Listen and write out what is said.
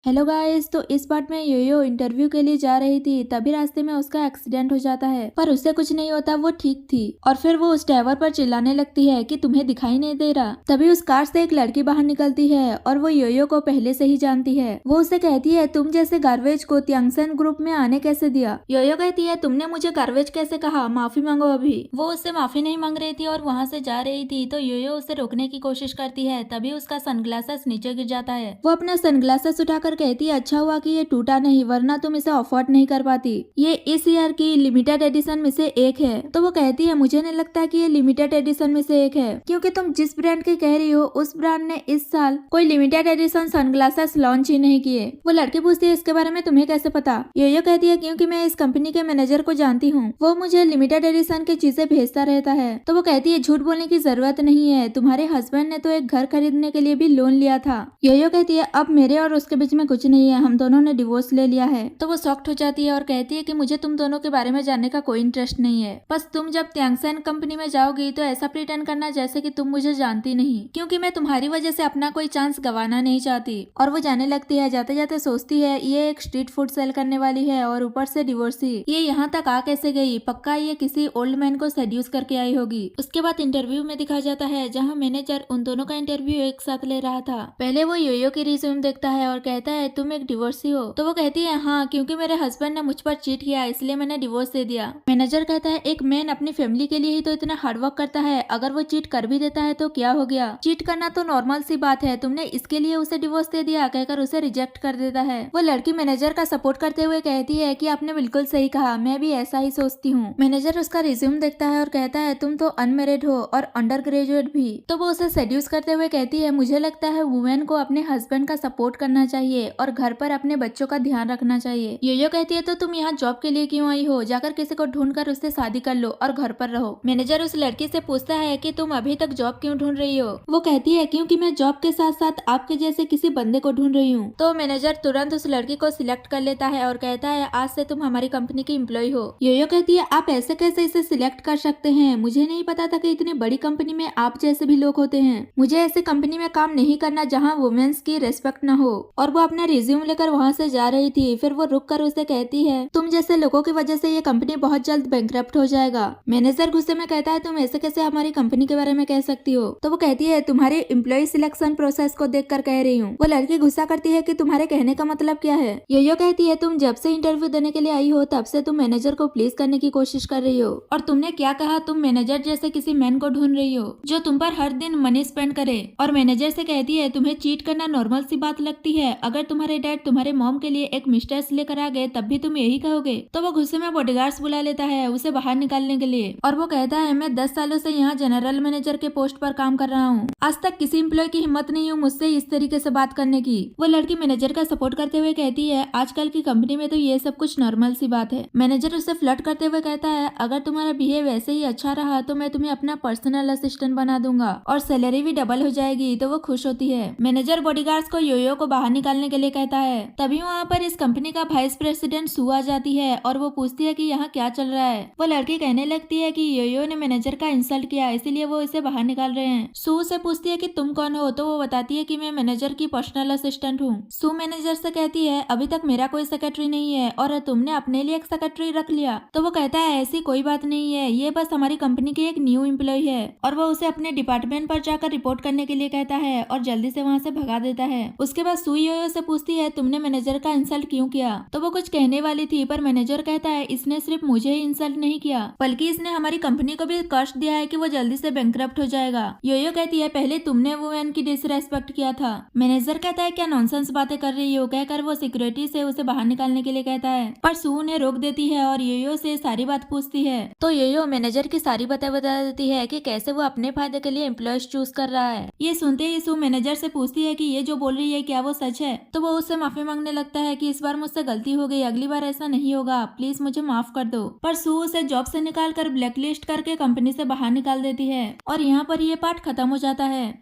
Hello guys. तो इस part में योयो इंटरव्यू के लिए जा रही थी, तभी रास्ते में उसका एक्सीडेंट हो जाता है, पर उससे कुछ नहीं होता, वो ठीक थी। और फिर वो उस ड्राइवर पर चिल्लाने लगती है कि तुम्हें दिखाई नहीं दे रहा। तभी उस कार से एक लड़की बाहर निकलती है और वो योयो को पहले से ही जानती है। वो उसे कहती है तुम जैसे गार्बेज को त्यांगसेन ग्रुप में आने कैसे दिया। योयो कहती है तुमने मुझे गार्बेज कैसे कहा, माफी मांगो अभी। वो उससे माफी नहीं मांग रही थी और वहाँ से जा रही थी, तो योयो उसे रोकने की कोशिश करती है। तभी उसका सनग्लासेस नीचे गिर जाता है। वो अपना सनग्लासेस उठाकर कहती है अच्छा हुआ कि ये टूटा नहीं, वरना तुम इसे अफोर्ड नहीं कर पाती। ये इस ईयर की लिमिटेड एडिशन में से एक है। तो वो कहती है मुझे नहीं लगता कि ये लिमिटेड एडिशन में से एक है, क्योंकि तुम जिस ब्रांड की कह रही हो उस ब्रांड ने इस साल कोई लिमिटेड एडिशन सनग्लासेस लॉन्च ही नहीं किए। वो लड़की पूछती है इसके बारे में तुम्हें कैसे पता। योयो कहती है क्योंकि मैं इस कंपनी के मैनेजर को जानती हूँ, वो मुझे लिमिटेड एडिशन की चीजें भेजता रहता है। तो वो कहती है झूठ बोलने की जरूरत नहीं है, तुम्हारे हस्बैंड ने तो एक घर खरीदने के लिए भी लोन लिया था। योयो कहती है अब मेरे और उसके बीच में कुछ नहीं है, हम दोनों ने डिवोर्स ले लिया है। तो वो शॉक्ड हो जाती है और कहती है कि मुझे तुम दोनों के बारे में जानने का कोई इंटरेस्ट नहीं है, बस तुम जब त्यांगसेन कंपनी में जाओगी तो ऐसा प्रिटेंड करना जैसे कि तुम मुझे जानती नहीं, क्योंकि मैं तुम्हारी वजह से अपना कोई चांस गंवाना नहीं चाहती। और वो जाने लगती है। जाते जाते सोचती है ये एक स्ट्रीट फूड सेल करने वाली है और ऊपर से डिवोर्सी, ये यहाँ तक आ कैसे गई, पक्का ये किसी ओल्ड मैन को सेड्यूस करके आई होगी। उसके बाद इंटरव्यू में दिखाया जाता है जहाँ मैनेजर उन दोनों का इंटरव्यू एक साथ ले रहा था। पहले वो योयो की रिज्यूम देखता है और कहता है तुम एक डिवोर्सी हो। तो वो कहती है हाँ, क्योंकि मेरे हस्बैंड ने मुझ पर चीट किया इसलिए मैंने डिवोर्स दे दिया। मैनेजर कहता है एक मैन अपनी फैमिली के लिए ही तो इतना हार्डवर्क करता है, अगर वो चीट कर भी देता है तो क्या हो गया, चीट करना तो नॉर्मल सी बात है, तुमने इसके लिए उसे डिवोर्स दे दिया, कहकर उसे रिजेक्ट कर देता है। वो लड़की मैनेजर का सपोर्ट करते हुए कहती है कि आपने बिल्कुल सही कहा, मैं भी ऐसा ही सोचती हूँ। मैनेजर उसका रिज्यूम देखता है और कहता है तुम तो अनमेरिड हो और अंडर ग्रेजुएट भी। तो वो उसे सेड्यूस करते हुए कहती है मुझे लगता है वुमेन को अपने हस्बैंड का सपोर्ट करना चाहिए और घर पर अपने बच्चों का ध्यान रखना चाहिए। योयो कहती है तो तुम यहाँ जॉब के लिए क्यों आई हो, जाकर किसी को ढूंढ कर उससे शादी कर लो और घर पर रहो। मैनेजर उस लड़की से पूछता है कि तुम अभी तक जॉब क्यों ढूंढ रही हो। वो कहती है क्योंकि मैं जॉब के साथ साथ आपके जैसे किसी बंदे को ढूंढ रही हूँ। तो मैनेजर तुरंत उस लड़की को सिलेक्ट कर लेता है और कहता है आज से तुम हमारी कंपनी की एम्प्लॉय हो। योयो कहती है आप ऐसे कैसे इसे सिलेक्ट कर सकते हैं, मुझे नहीं पता था कि इतनी बड़ी कंपनी में आप जैसे भी लोग होते हैं, मुझे ऐसी कंपनी में काम नहीं करना जहाँ वुमेन्स की रेस्पेक्ट न हो। और वो अपना रिज्यूम लेकर वहाँ से जा रही थी, फिर वो रुक कर उसे कहती है तुम जैसे लोगों की वजह से ये कंपनी बहुत जल्द बैंकरप्ट हो जाएगा। मैनेजर गुस्से में कहता है तुम ऐसे कैसे हमारी कंपनी के बारे में कह सकती हो। तो वो कहती है तुम्हारी एम्प्लॉय सिलेक्शन प्रोसेस को देखकर कह रही हूँ। वो लड़की गुस्सा करती है कि तुम्हारे कहने का मतलब क्या है। योयो कहती है तुम जब से इंटरव्यू देने के लिए आई हो तब से तुम मैनेजर को प्लीज करने की कोशिश कर रही हो, और तुमने क्या कहा, तुम मैनेजर जैसे किसी मैन को ढूंढ रही हो जो तुम पर हर दिन मनी स्पेंड करे। और मैनेजर से कहती है तुम्हें चीट करना नॉर्मल सी बात लगती है, अगर तुम्हारे डैड तुम्हारे मॉम के लिए एक मिस्ट्रेस लेकर आ गए तब भी तुम यही कहोगे। तो वो गुस्से में बॉडीगार्ड्स बुला लेता है उसे बाहर निकालने के लिए, और वो कहता है मैं 10 सालों से यहाँ जनरल मैनेजर के पोस्ट पर काम कर रहा हूँ, आज तक किसी एम्प्लॉय की हिम्मत नहीं हुई मुझसे इस तरीके से बात करने की। वो लड़की मैनेजर का सपोर्ट करते हुए कहती है आजकल की कंपनी में तो ये सब कुछ नॉर्मल सी बात है। मैनेजर उससे फ्लर्ट करते हुए कहता है अगर तुम्हारा बिहेव वैसे ही अच्छा रहा तो मैं तुम्हें अपना पर्सनल असिस्टेंट बना दूंगा और सैलरी भी डबल हो जाएगी। तो वो खुश होती है। मैनेजर बॉडीगार्ड्स को योयो को बाहर निकालने के लिए कहता है। तभी वहाँ पर इस कंपनी का वाइस प्रेसिडेंट सू आ जाती है और वो पूछती है कि यहाँ क्या चल रहा है। वो लड़की कहने लगती है कि योयो ने मैनेजर का इंसल्ट किया इसीलिए वो इसे बाहर निकाल रहे हैं। सू से पूछती है कि तुम कौन हो, तो वो बताती है कि मैं मैनेजर की पर्सनल असिस्टेंट हूँ। सू मैनेजर से कहती है अभी तक मेरा कोई सेक्रेटरी नहीं है और तुमने अपने लिए एक सेक्रेटरी रख लिया। तो वो कहता है ऐसी कोई बात नहीं है, ये बस हमारी कंपनी की एक न्यू एम्प्लॉय है। और वो उसे अपने डिपार्टमेंट पर जाकर रिपोर्ट करने के लिए कहता है और जल्दी से वहाँ से भगा देता है। उसके बाद सू योयो से पूछती है तुमने मैनेजर का इंसल्ट क्यों किया। तो वो कुछ कहने वाली थी पर मैनेजर कहता है इसने सिर्फ मुझे ही इंसल्ट नहीं किया बल्कि इसने हमारी कंपनी को भी कष्ट दिया है कि वो जल्दी से बैंकरप्ट हो जाएगा। योयो कहती है पहले तुमने वुमेन की डिसरेस्पेक्ट किया था। मैनेजर कहता है क्या नॉनसेंस बातें कर रही हो, कहकर वो सिक्योरिटी से उसे बाहर निकालने के लिए कहता है, पर सू उन्हें रोक देती है और योयो से सारी बात पूछती है। तो योयो मैनेजर की सारी बातें बता देती है कि कैसे वो अपने फायदे के लिए एम्प्लॉयज चूज कर रहा है। ये सुनते ही सू मैनेजर से पूछती है कि ये जो बोल रही है क्या वो सच है। तो वो उससे माफी मांगने लगता है कि इस बार मुझसे गलती हो गई, अगली बार ऐसा नहीं होगा, प्लीज मुझे माफ कर दो। पर सू उसे जॉब से निकाल कर ब्लैकलिस्ट करके कंपनी से बाहर निकाल देती है और यहाँ पर ये पार्ट खत्म हो जाता है।